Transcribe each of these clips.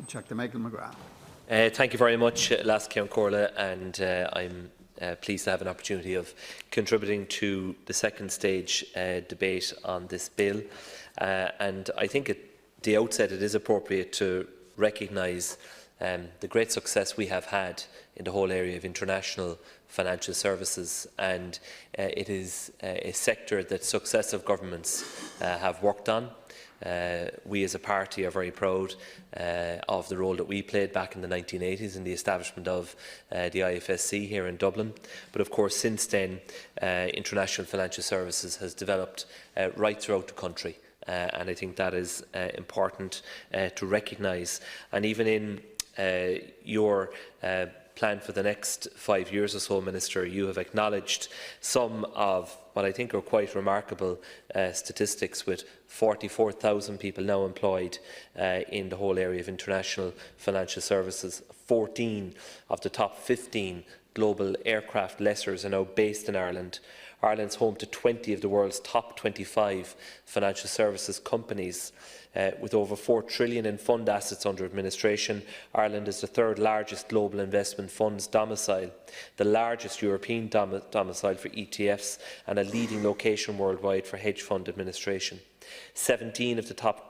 Check the Michael McGrath. Thank you very much, Las Ceann Corla, and I'm pleased to have an opportunity of contributing to the second stage debate on this bill. And I think at the outset it is appropriate to recognise the great success we have had in the whole area of international financial services, and it is a sector that successive governments have worked on. We as a party are very proud of the role that we played back in the 1980s in the establishment of the IFSC here in Dublin. But of course, since then, international financial services has developed right throughout the country. And I think that is important to recognise. And even in your plan for the next 5 years or so, Minister, you have acknowledged some of what I think are quite remarkable statistics, with 44,000 people now employed in the whole area of international financial services. 14 of the top 15 global aircraft lessors are now based in Ireland. Ireland's home to 20 of the world's top 25 financial services companies. With over 4 trillion in fund assets under administration, Ireland is the third largest global investment funds domicile, the largest European domicile for ETFs, and a leading location worldwide for hedge fund administration. 17 of the top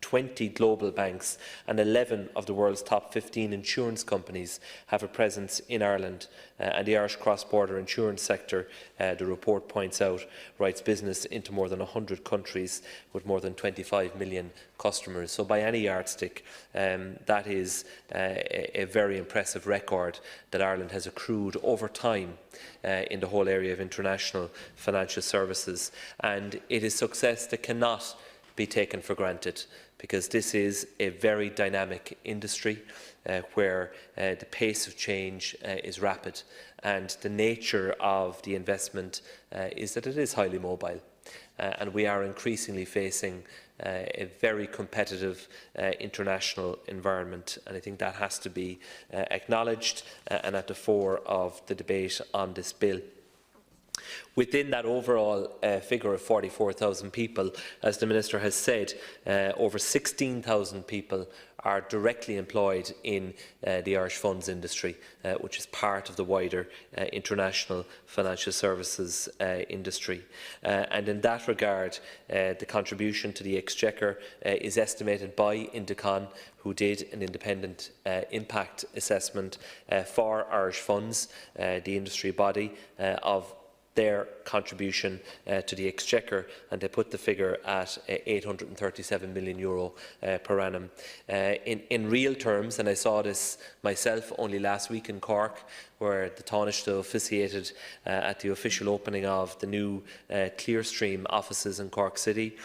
20 global banks and 11 of the world's top 15 insurance companies have a presence in Ireland, and the Irish cross-border insurance sector, the report points out, writes business into more than 100 countries with more than 25 million customers. So by any yardstick, that is a very impressive record that Ireland has accrued over time in the whole area of international financial services, and it is success that cannot be taken for granted, because this is a very dynamic industry where the pace of change is rapid, and the nature of the investment is that it is highly mobile. And we are increasingly facing a very competitive international environment, and I think that has to be acknowledged and at the fore of the debate on this bill. Within that overall figure of 44,000 people, as the Minister has said, over 16,000 people are directly employed in the Irish funds industry, which is part of the wider international financial services industry. And in that regard, the contribution to the Exchequer is estimated by Indecon, who did an independent impact assessment for Irish funds, the industry body, of their contribution to the Exchequer, and they put the figure at €837 million per annum. In real terms, and I saw this myself only last week in Cork, where the Taoiseach officiated at the official opening of the new Clearstream offices in Cork City,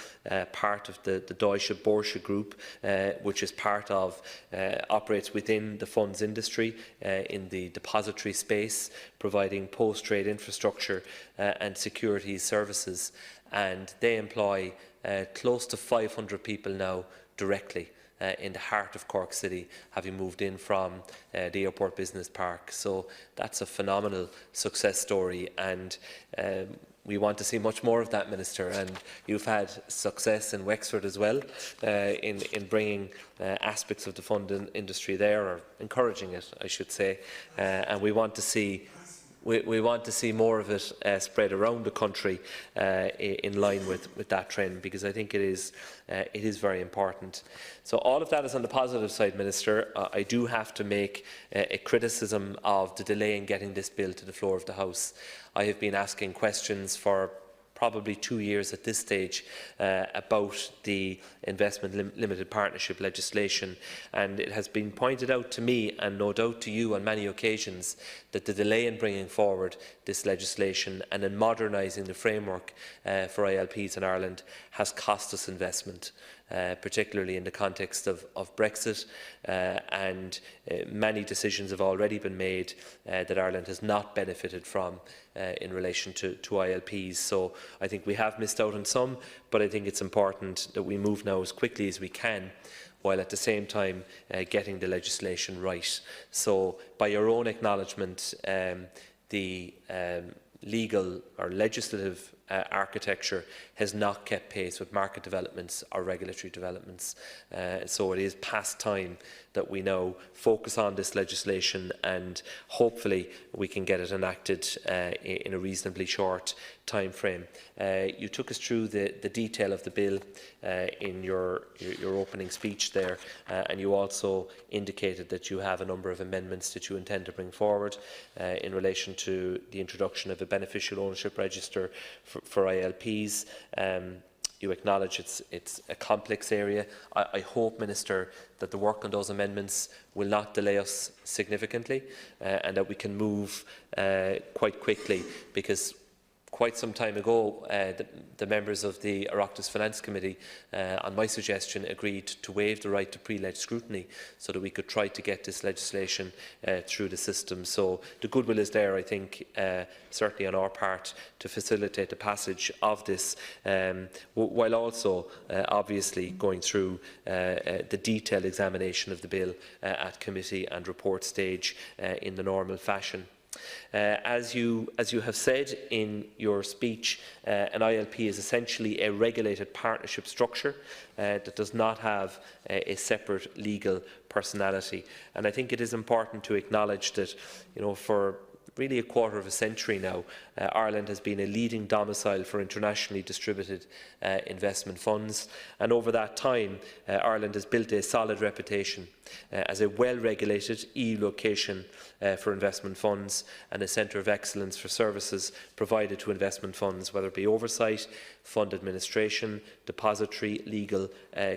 part of the Deutsche Börse Group, which is part of, operates within the funds industry in the depository space, providing post-trade infrastructure and securities services. And they employ close to 500 people now directly in the heart of Cork City, having moved in from the Airport Business Park. So that's a phenomenal success story, and we want to see much more of that, Minister. And you've had success in Wexford as well in bringing aspects of the fund industry there, or encouraging it, I should say, and we want to see more of it spread around the country in line with that trend, because I think it is very important. So all of that is on the positive side, Minister. I do have to make a criticism of the delay in getting this bill to the floor of the House. I have been asking questions for probably 2 years at this stage about the investment limited partnership legislation, and it has been pointed out to me, and no doubt to you on many occasions, that the delay in bringing forward this legislation and in modernising the framework for ILPs in Ireland has cost us investment. Particularly in the context of Brexit, and many decisions have already been made that Ireland has not benefited from in relation to ILPs. So I think we have missed out on some, but I think it's important that we move now as quickly as we can, while at the same time getting the legislation right. So by your own acknowledgement, the legal or legislative architecture has not kept pace with market developments or regulatory developments. So it is past time that we now focus on this legislation, and hopefully we can get it enacted in a reasonably short time frame. You took us through the detail of the bill in your opening speech there, and you also indicated that you have a number of amendments that you intend to bring forward in relation to the introduction of a beneficial ownership register for ILPs. You acknowledge it's a complex area. I hope, Minister, that the work on those amendments will not delay us significantly, and that we can move quite quickly, because quite some time ago, the members of the Oireachtas Finance Committee, on my suggestion, agreed to waive the right to pre-leg scrutiny so that we could try to get this legislation through the system. So the goodwill is there, I think, certainly on our part, to facilitate the passage of this, while also obviously going through the detailed examination of the bill at committee and report stage in the normal fashion. As you have said in your speech, an ILP is essentially a regulated partnership structure that does not have a separate legal personality. And I think it is important to acknowledge that, for really a quarter of a century now, Ireland has been a leading domicile for internationally distributed investment funds, and over that time Ireland has built a solid reputation as a well-regulated EU location for investment funds and a centre of excellence for services provided to investment funds, whether it be oversight, fund administration, depository, legal,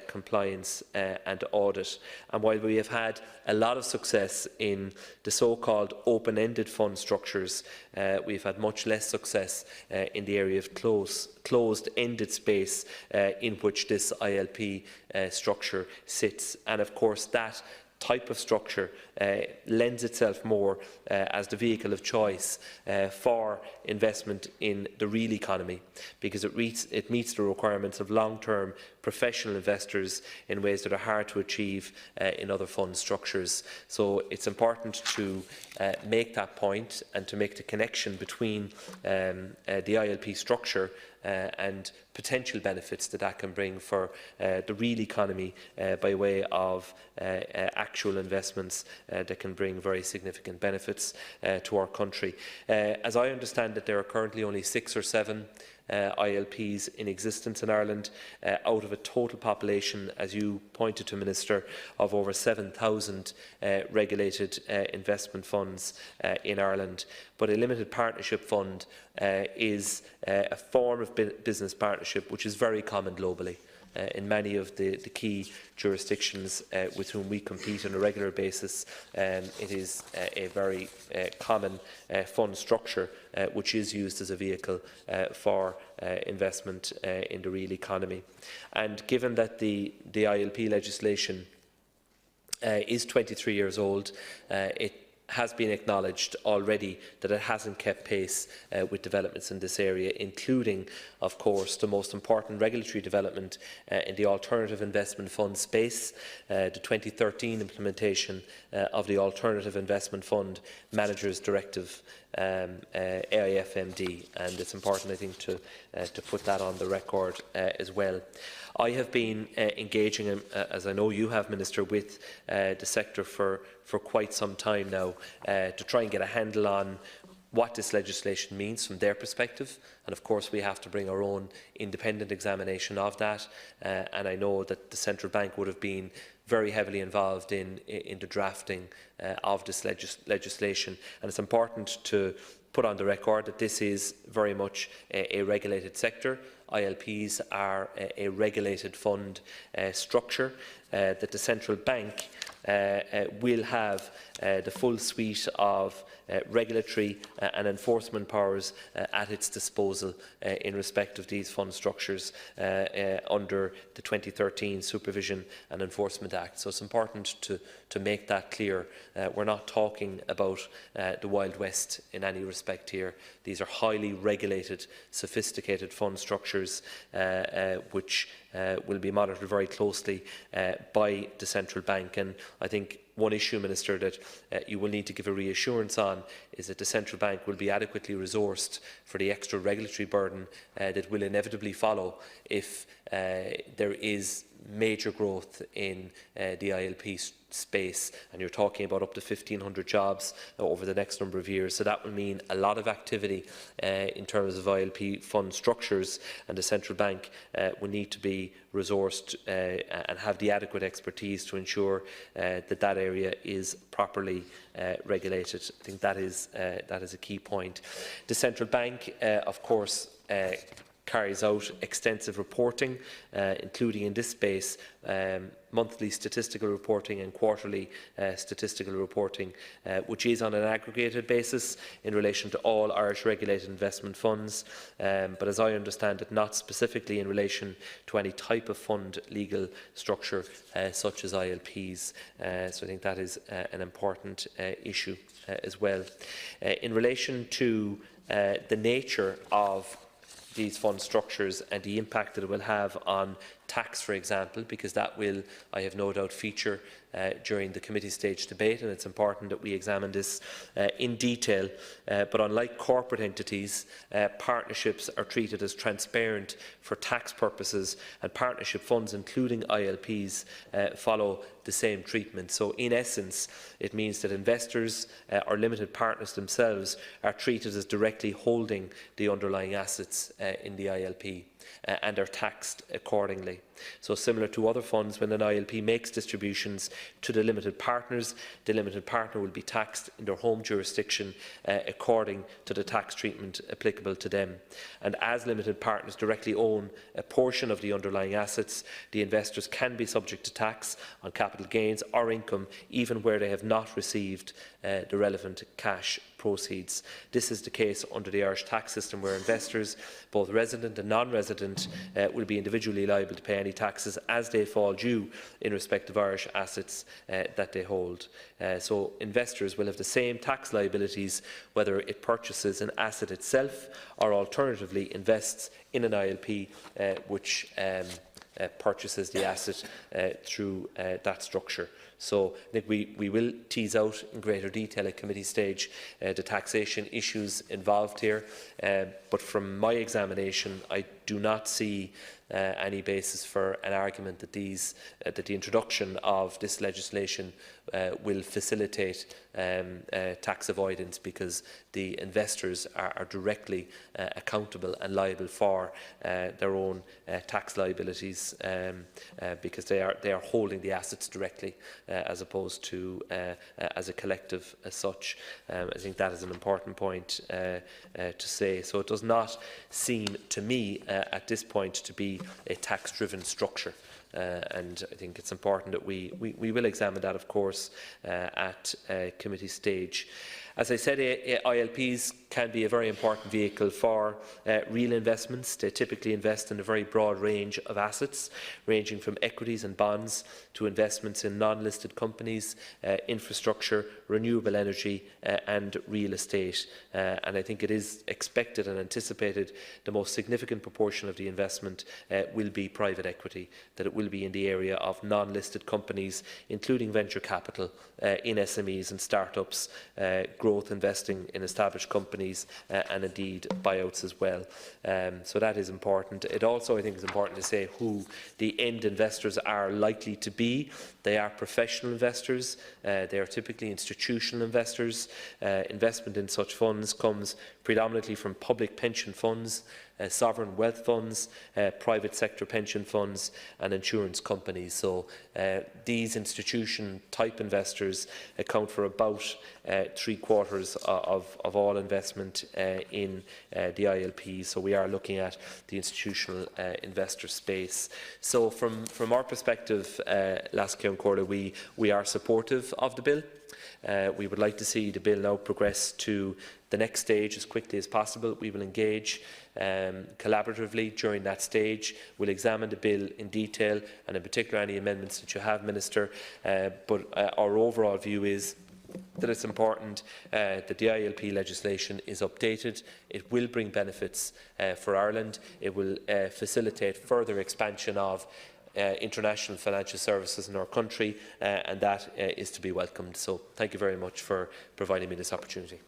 compliance and audit. And while we have had a lot of success in the so-called open-ended fund structures, we've had much less success in the area of closed-ended space in which this ILP structure sits. And of course that type of structure lends itself more as the vehicle of choice for investment in the real economy, because it meets the requirements of long-term professional investors in ways that are hard to achieve in other fund structures. So it's important to make that point and to make the connection between the ILP structure and potential benefits that can bring for the real economy by way of actual investments that can bring very significant benefits to our country. As I understand it, there are currently only 6 or 7 ILPs in existence in Ireland, out of a total population, as you pointed to, Minister, of over 7,000 regulated investment funds in Ireland. But a limited partnership fund is a form of business partnership which is very common globally. In many of the key jurisdictions with whom we compete on a regular basis, it is a very common fund structure which is used as a vehicle for investment in the real economy. And given that the ILP legislation is 23 years old, it has been acknowledged already that it hasn't kept pace with developments in this area, including, of course, the most important regulatory development in the alternative investment fund space, the 2013 implementation of the Alternative Investment Fund Managers Directive, AIFMD, and it's important, I think, to put that on the record as well. I have been engaging, as I know you have, Minister, with the sector for quite some time now to try and get a handle on what this legislation means from their perspective, and of course we have to bring our own independent examination of that, and I know that the Central Bank would have been very heavily involved in the drafting of this legislation, and it's important to put on the record that this is very much a regulated sector. ILPs are a regulated fund structure, that the Central Bank will have the full suite of regulatory and enforcement powers at its disposal in respect of these fund structures under the 2013 Supervision and Enforcement Act. So it's important to make that clear. We're not talking about the Wild West in any respect here. These are highly regulated, sophisticated fund structures which will be monitored very closely by the Central Bank. And I think one issue, Minister, that you will need to give a reassurance on is that the Central Bank will be adequately resourced for the extra regulatory burden that will inevitably follow if there is major growth in the ILP space, and you're talking about up to 1,500 jobs over the next number of years. So that will mean a lot of activity in terms of ILP fund structures, and the central bank will need to be resourced and have the adequate expertise to ensure that area is properly regulated. I think that is a key point. The central bank, of course, carries out extensive reporting, including in this space monthly statistical reporting and quarterly statistical reporting, which is on an aggregated basis in relation to all Irish regulated investment funds, but as I understand it, not specifically in relation to any type of fund legal structure such as ILPs. So I think that is an important issue as well. In relation to the nature of these fund structures and the impact that it will have on tax, for example, because that will, I have no doubt, feature during the committee stage debate, and it's important that we examine this in detail. But unlike corporate entities, partnerships are treated as transparent for tax purposes, and partnership funds, including ILPs, follow the same treatment. So in essence, it means that investors or limited partners themselves are treated as directly holding the underlying assets in the ILP. And are taxed accordingly. So similar to other funds, when an ILP makes distributions to the limited partners, the limited partner will be taxed in their home jurisdiction according to the tax treatment applicable to them. And as limited partners directly own a portion of the underlying assets, the investors can be subject to tax on capital gains or income, even where they have not received the relevant cash proceeds. This is the case under the Irish tax system, where investors, both resident and non-resident, will be individually liable to pay any taxes as they fall due in respect of Irish assets that they hold. So investors will have the same tax liabilities whether it purchases an asset itself or alternatively invests in an ILP which purchases the asset through that structure. So I think we will tease out in greater detail at committee stage the taxation issues involved here, but from my examination I do not see any basis for an argument that that the introduction of this legislation will facilitate tax avoidance, because the investors are directly accountable and liable for their own tax liabilities, because they are holding the assets directly as opposed to as a collective as such. I think that is an important point to say. So it does not seem to me at this point to be a tax-driven structure. And I think it's important that we will examine that, of course, at committee stage. As I said, ILPs can be a very important vehicle for real investments. They typically invest in a very broad range of assets, ranging from equities and bonds to investments in non-listed companies, infrastructure, renewable energy and real estate. And I think it is expected and anticipated the most significant proportion of the investment will be private equity, that it will be in the area of non-listed companies, including venture capital in SMEs and startups, growth investing in established companies and indeed buyouts as well. So that is important. It also, I think, is important to say who the end investors are likely to be. They are professional investors. They are typically institutional investors. Investment in such funds comes predominantly from public pension funds, sovereign wealth funds, private sector pension funds and insurance companies. So these institution-type investors account for about 3/4 of all investment in the ILP. So we are looking at the institutional investor space. So from our perspective, Lascia Corla, we are supportive of the bill. We would like to see the bill now progress to the next stage as quickly as possible. We will engage collaboratively during that stage. We'll examine the bill in detail, and in particular any amendments that you have, Minister. But our overall view is that it's important that the ILP legislation is updated. It will bring benefits for Ireland. It will facilitate further expansion of international financial services in our country, and that is to be welcomed. So thank you very much for providing me this opportunity.